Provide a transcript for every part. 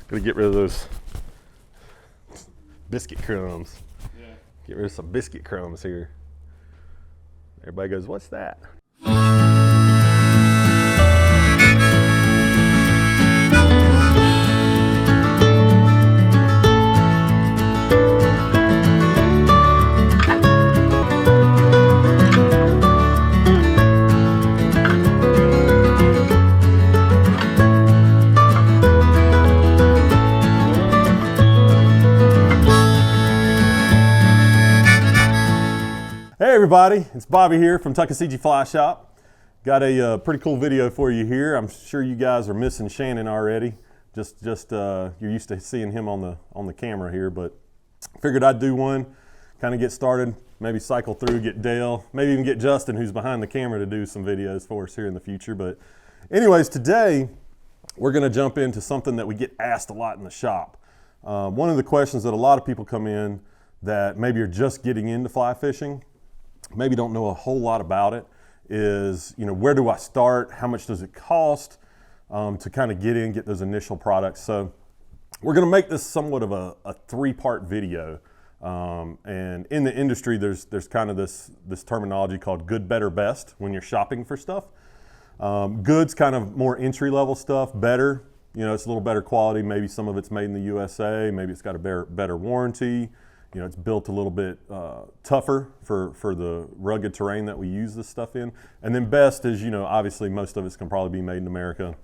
Gonna get rid of those biscuit crumbs. Yeah. Get rid of some biscuit crumbs here. Everybody goes, what's that? Hey everybody, it's Bobby here from Tuckasegee Fly Shop. Got a pretty cool video for you here. I'm sure you guys are missing Shannon already. Just you're used to seeing him on the camera here, but figured I'd do one, kind of get started, maybe cycle through, get Dale, maybe even get Justin, who's behind the camera, to do some videos for us here in the future. But anyways, today we're going to jump into something that we get asked a lot in the shop. One of the questions that a lot of people come in that maybe are just getting into fly fishing, maybe don't know a whole lot about it, is, where do I start? How much does it cost to kind of get those initial products? So we're going to make this somewhat of a three-part video. And in the industry, there's kind of this terminology called good, better, best when you're shopping for stuff. Good's kind of more entry-level stuff. Better, it's a little better quality. Maybe some of it's made in the USA. Maybe it's got a better warranty. It's built a little bit tougher for the rugged terrain that we use this stuff in. And then best is, obviously most of it can probably be made in America.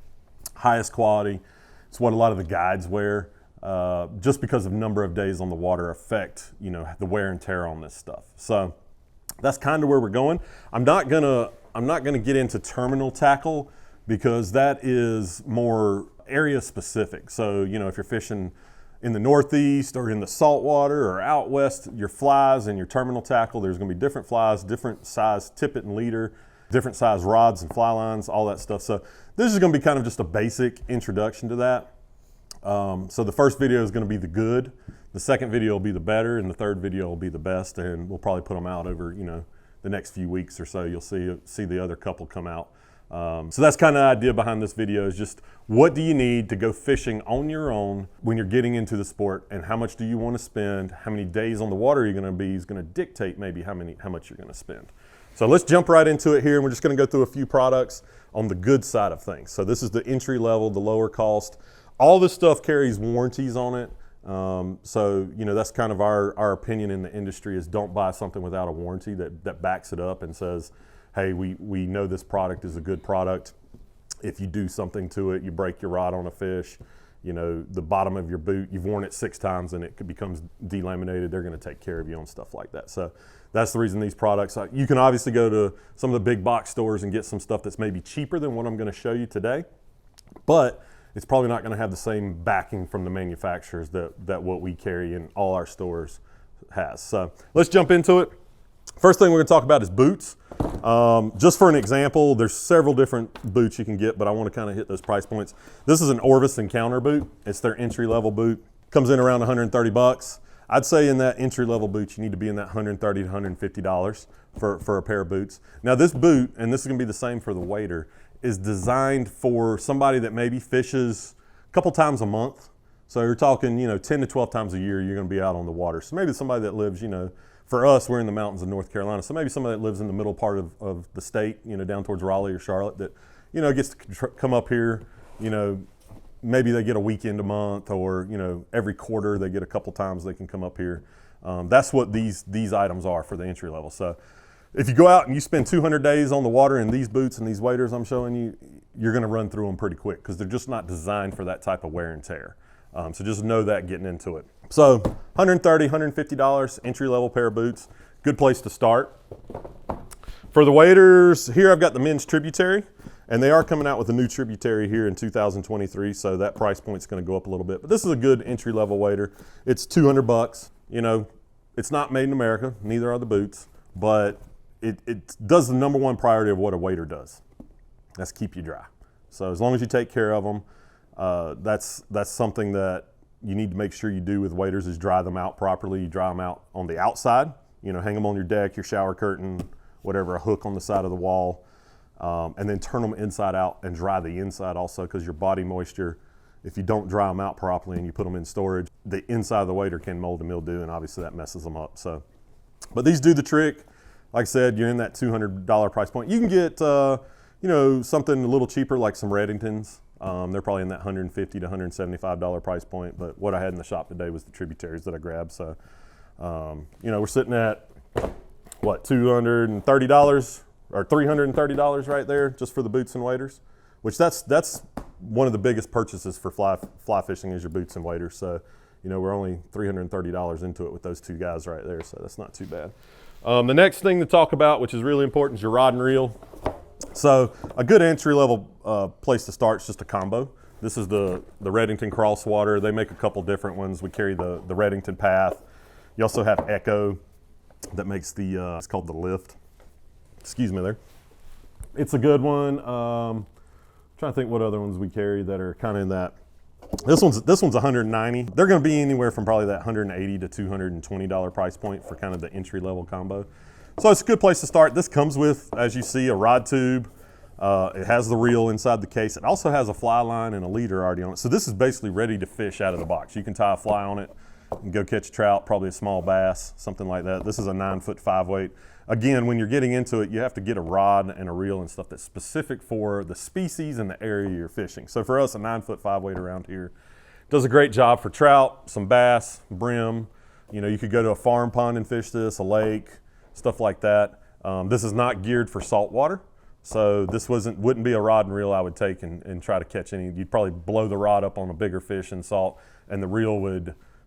Highest quality. It's what a lot of the guides wear, just because of number of days on the water affect, the wear and tear on this stuff. So that's kind of where we're going. I'm not gonna get into terminal tackle because that is more area specific. So, if you're fishing in the Northeast or in the saltwater or out west, your flies and your terminal tackle, there's going to be different flies, different size tippet and leader, different size rods and fly lines, all that stuff. So this is going to be kind of just a basic introduction to that. So the first video is going to be the good, the second video will be the better, and the third video will be the best, and we'll probably put them out over the next few weeks or so. You'll see the other couple come out. So that's kind of the idea behind this video, is just what do you need to go fishing on your own when you're getting into the sport, and how much do you want to spend, how many days on the water you're going to be is going to dictate maybe how much you're going to spend. So let's jump right into it here, and we're just going to go through a few products on the good side of things. So this is the entry level, the lower cost. All this stuff carries warranties on it. So that's kind of our opinion in the industry, is don't buy something without a warranty that backs it up and says, hey, we know this product is a good product. If you do something to it, you break your rod on a fish, the bottom of your boot, you've worn it 6 times and it becomes delaminated, they're going to take care of you on stuff like that. So that's the reason these products, you can obviously go to some of the big box stores and get some stuff that's maybe cheaper than what I'm going to show you today, but it's probably not going to have the same backing from the manufacturers that what we carry in all our stores has. So let's jump into it. First thing we're going to talk about is boots. Just for an example, there's several different boots you can get, but I want to kind of hit those price points. This is an Orvis Encounter boot. It's their entry-level boot. Comes in around 130 bucks. I'd say in that entry-level boot, you need to be in that $130 to $150 for a pair of boots. Now this boot, and this is going to be the same for the wader, is designed for somebody that maybe fishes a couple times a month. So you're talking, 10 to 12 times a year you're going to be out on the water. So maybe somebody that lives, for us, we're in the mountains of North Carolina, so maybe somebody that lives in the middle part of the state, down towards Raleigh or Charlotte, that, gets to come up here, maybe they get a weekend a month, or, every quarter they get a couple times they can come up here. That's what these items are for the entry level. So if you go out and you spend 200 days on the water in these boots and these waders I'm showing you, you're going to run through them pretty quick because they're just not designed for that type of wear and tear. So just know that getting into it. So $130, $150 entry-level pair of boots. Good place to start. For the waders, here I've got the men's Tributary, and they are coming out with a new Tributary here in 2023, so that price point's going to go up a little bit. But this is a good entry-level wader. It's 200 bucks. It's not made in America, neither are the boots, but it does the number one priority of what a wader does. That's keep you dry. So as long as you take care of them, that's something that you need to make sure you do with waders, is dry them out properly. You dry them out on the outside, hang them on your deck, your shower curtain, whatever, a hook on the side of the wall, and then turn them inside out and dry the inside also, because your body moisture if you don't dry them out properly and you put them in storage, the inside of the wader can mold and mildew, and obviously that messes them up. So, but these do the trick. Like I said, you're in that $200 price point. You can get, you know, something a little cheaper like some Reddingtons. They're probably in that $150 to $175 price point, but what I had in the shop today was the tributaries that I grabbed. So, you know, we're sitting at, what, $230 or $330 right there just for the boots and waders, which that's one of the biggest purchases for fly fishing is your boots and waders. So, you know, we're only $330 into it with those two guys right there, so that's not too bad. The next thing to talk about, which is really important, is your rod and reel. So a good entry-level place to start is just a combo. This is the Reddington Crosswater. They make a couple different ones. We carry the Reddington Path. You also have Echo that makes the, it's called the Lift. Excuse me there. It's a good one. Trying to think what other ones we carry that are kind of in that. This one's $190. They're going to be anywhere from probably that $180 to $220 price point for kind of the entry-level combo. So it's a good place to start. This comes with, as you see, a rod tube. It has the reel inside the case. It also has a fly line and a leader already on it. So this is basically ready to fish out of the box. You can tie a fly on it and go catch a trout, probably a small bass, something like that. This is a 9-foot 5-weight. Again, when you're getting into it, you have to get a rod and a reel and stuff that's specific for the species and the area you're fishing. So for us, a 9-foot 5-weight around here does a great job for trout, some bass, brim. You know, you could go to a farm pond and fish this, a lake, stuff like that. This is not geared for salt water. So this wouldn't be a rod and reel I would take and try to catch any. You'd probably blow the rod up on a bigger fish in salt, and the reel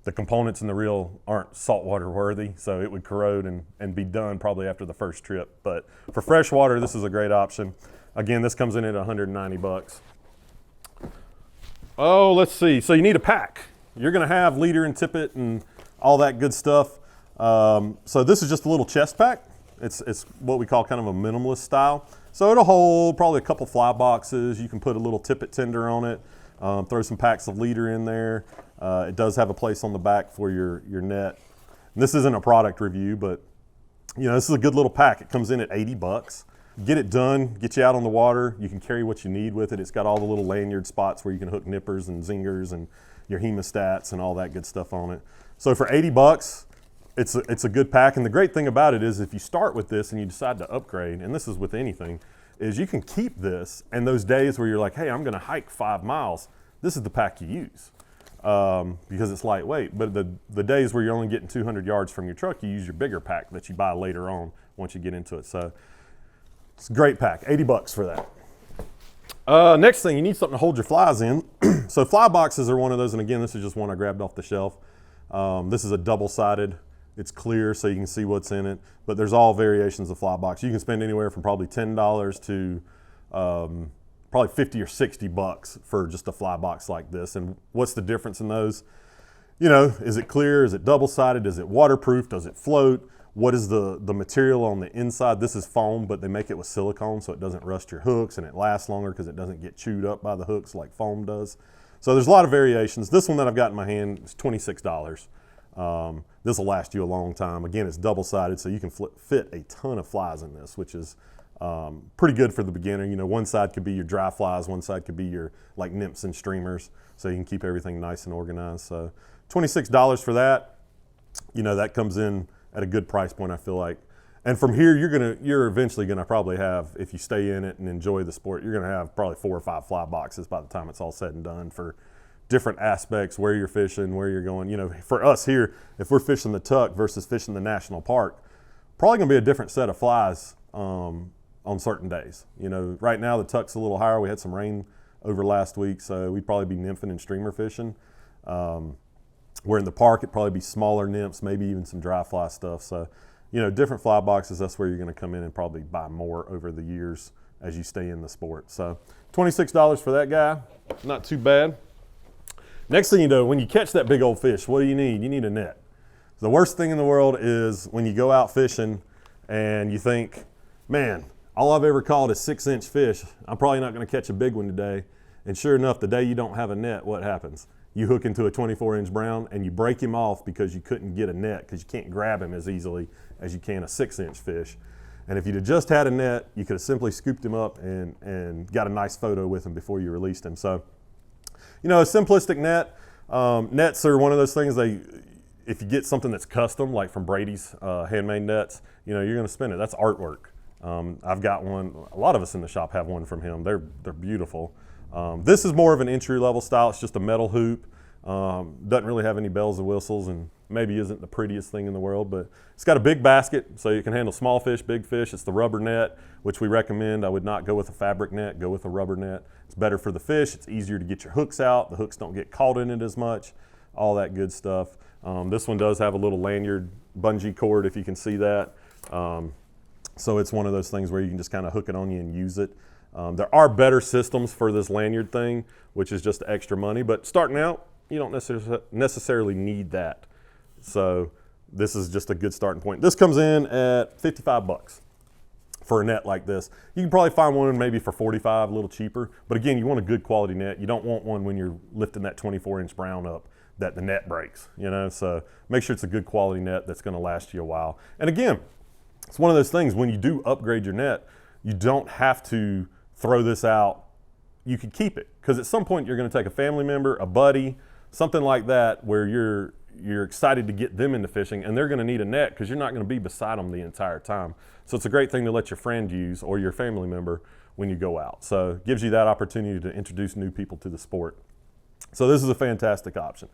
the components in the reel aren't saltwater worthy, so it would corrode and be done probably after the first trip. But for freshwater, this is a great option. Again, this comes in at $190. Oh, let's see. So you need a pack. You're gonna have leader and tippet and all that good stuff. So this is just a little chest pack. It's what we call kind of a minimalist style. So it'll hold probably a couple fly boxes. You can put a little tippet tender on it, throw some packs of leader in there. It does have a place on the back for your net. And this isn't a product review, but you know, this is a good little pack. It comes in at $80. Get it done, get you out on the water. You can carry what you need with it. It's got all the little lanyard spots where you can hook nippers and zingers and your hemostats and all that good stuff on it. So for $80, it's a good pack. And the great thing about it is if you start with this and you decide to upgrade, and this is with anything, is you can keep this, and those days where you're like, hey, I'm gonna hike 5 miles, this is the pack you use. Because it's lightweight. But the days where you're only getting 200 yards from your truck, you use your bigger pack that you buy later on once you get into it. So it's a great pack, $80 for that. Next thing, you need something to hold your flies in. So fly boxes are one of those, and again, this is just one I grabbed off the shelf. This is a double-sided. It's clear so you can see what's in it, but there's all variations of fly box. You can spend anywhere from probably $10 to probably 50 or 60 bucks for just a fly box like this. And what's the difference in those? You know, is it clear? Is it double-sided? Is it waterproof? Does it float? What is the material on the inside? This is foam, but they make it with silicone so it doesn't rust your hooks and it lasts longer because it doesn't get chewed up by the hooks like foam does. So there's a lot of variations. This one that I've got in my hand is $26. This will last you a long time. Again, it's double-sided, so you can fit a ton of flies in this, which is pretty good for the beginner. You know, one side could be your dry flies, one side could be your like nymphs and streamers, so you can keep everything nice and organized. So $26 for that. You know, that comes in at a good price point, I feel like. And from here, you're eventually gonna probably have, if you stay in it and enjoy the sport, you're gonna have probably 4 or 5 fly boxes by the time it's all said and done for different aspects, where you're fishing, where you're going. You know, for us here, if we're fishing the Tuck versus fishing the national park, probably gonna be a different set of flies on certain days. You know, right now the Tuck's a little higher. We had some rain over last week, so we'd probably be nymphing and streamer fishing. Where in the park, it'd probably be smaller nymphs, maybe even some dry fly stuff. So, you know, different fly boxes, that's where you're gonna come in and probably buy more over the years as you stay in the sport. So $26 for that guy, not too bad. Next thing you know, when you catch that big old fish, what do you need? You need a net. The worst thing in the world is when you go out fishing and you think, man, all I've ever caught is 6-inch fish. I'm probably not gonna catch a big one today. And sure enough, the day you don't have a net, what happens? You hook into a 24-inch brown and you break him off because you couldn't get a net, because you can't grab him as easily as you can a 6-inch fish. And if you'd have just had a net, you could have simply scooped him up and got a nice photo with him before you released him. So You know, a simplistic net, nets are one of those things if you get something that's custom, like from Brady's handmade nets, you know, you're going to spend it. That's artwork. I've got one. A lot of us in the shop have one from him. They're beautiful. This is more of an entry-level style. It's just a metal hoop. Doesn't really have any bells and whistles, and maybe isn't the prettiest thing in the world, but it's got a big basket, so you can handle small fish, big fish. It's the rubber net, which we recommend. I would not go with a fabric net. Go with a rubber net. It's better for the fish. It's easier to get your hooks out. The hooks don't get caught in it as much. All that good stuff. This one does have a little lanyard bungee cord, if you can see that. So it's one of those things where you can just kind of hook it on you and use it. There are better systems for this lanyard thing, which is just extra money, but starting out, you don't necessarily need that. So this is just a good starting point. This comes in at 55 bucks for a net like this. You can probably find one maybe for 45, a little cheaper. But again, you want a good quality net. You don't want one when you're lifting that 24-inch brown up that the net breaks, you know? So make sure it's a good quality net that's gonna last you a while. And again, it's one of those things, when you do upgrade your net, you don't have to throw this out. You could keep it, because at some point you're gonna take a family member, a buddy, something like that, where you're excited to get them into fishing, and they're gonna need a net because you're not gonna be beside them the entire time. So it's a great thing to let your friend use, or your family member, when you go out. So it gives you that opportunity to introduce new people to the sport. So this is a fantastic option.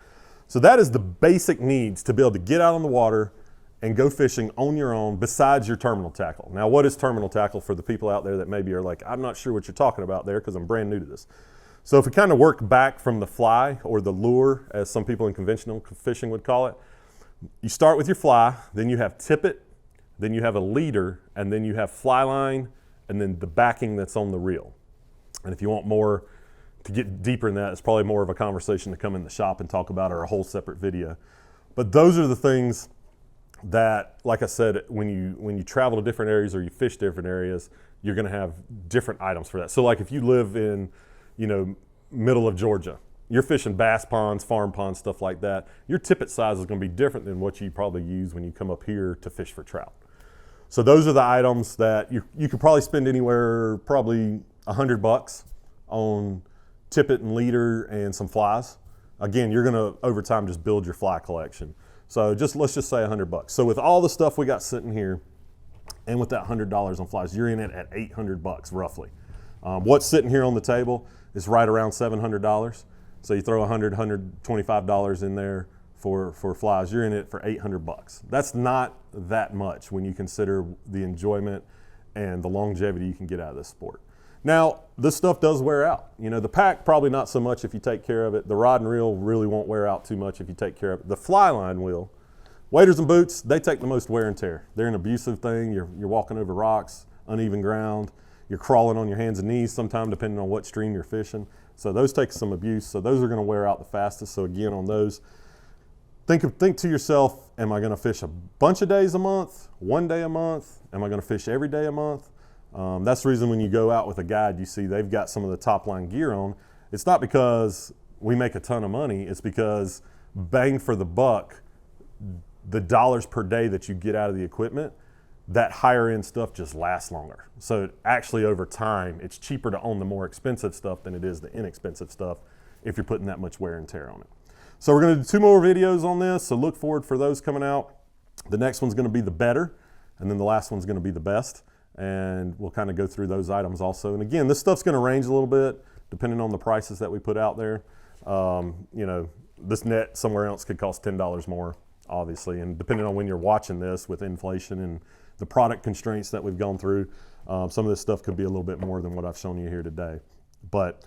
So that is the basic needs to be able to get out on the water and go fishing on your own besides your terminal tackle. Now, what is terminal tackle for the people out there that maybe are like, I'm not sure what you're talking about there because I'm brand new to this. So if we kind of work back from the fly, or the lure, as some people in conventional fishing would call it, you start with your fly, then you have tippet, then you have a leader, and then you have fly line, and then the backing that's on the reel. And if you want more, to get deeper in that, it's probably more of a conversation to come in the shop and talk about, or a whole separate video. But those are the things that, like I said, when you travel to different areas or you fish different areas, you're gonna have different items for that. So like if you live in, you know, middle of Georgia, you're fishing bass ponds, farm ponds, stuff like that, your tippet size is gonna be different than what you probably use when you come up here to fish for trout. So those are the items that you could probably spend anywhere, probably $100 on tippet and leader and some flies. Again, you're gonna, over time, just build your fly collection. So let's just say $100. So with all the stuff we got sitting here, and with that $100 on flies, you're in it at $800 roughly. What's sitting here on the table is right around $700. So you throw $100, $125 in there for flies, you're in it for $800. That's not that much when you consider the enjoyment and the longevity you can get out of this sport. Now, this stuff does wear out. You know, the pack, probably not so much if you take care of it. The rod and reel really won't wear out too much if you take care of it. The fly line will. Waders and boots, they take the most wear and tear. They're an abusive thing. You're walking over rocks, uneven ground. You're crawling on your hands and knees sometime, depending on what stream you're fishing. So those take some abuse. So those are gonna wear out the fastest. So again, on those, think to yourself, am I gonna fish a bunch of days a month, one day a month? Am I gonna fish every day a month? That's the reason when you go out with a guide, you see they've got some of the top line gear on. It's not because we make a ton of money, it's because bang for the buck, the dollars per day that you get out of the equipment, that higher end stuff just lasts longer. So actually over time, it's cheaper to own the more expensive stuff than it is the inexpensive stuff if you're putting that much wear and tear on it. So we're gonna do 2 more videos on this, so look forward for those coming out. The next one's gonna be the better, and then the last one's gonna be the best. And we'll kind of go through those items also. And again, this stuff's gonna range a little bit depending on the prices that we put out there. You know, this net somewhere else could cost $10 more, obviously. And depending on when you're watching this with inflation and the product constraints that we've gone through, some of this stuff could be a little bit more than what I've shown you here today. But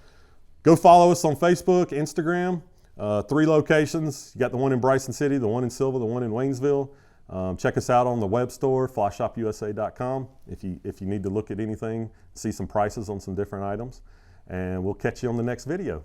go follow us on Facebook, Instagram, 3 locations. You got the one in Bryson City, the one in Silva, the one in Waynesville. Check us out on the web store, flyshopusa.com, if you need to look at anything, see some prices on some different items. And we'll catch you on the next video.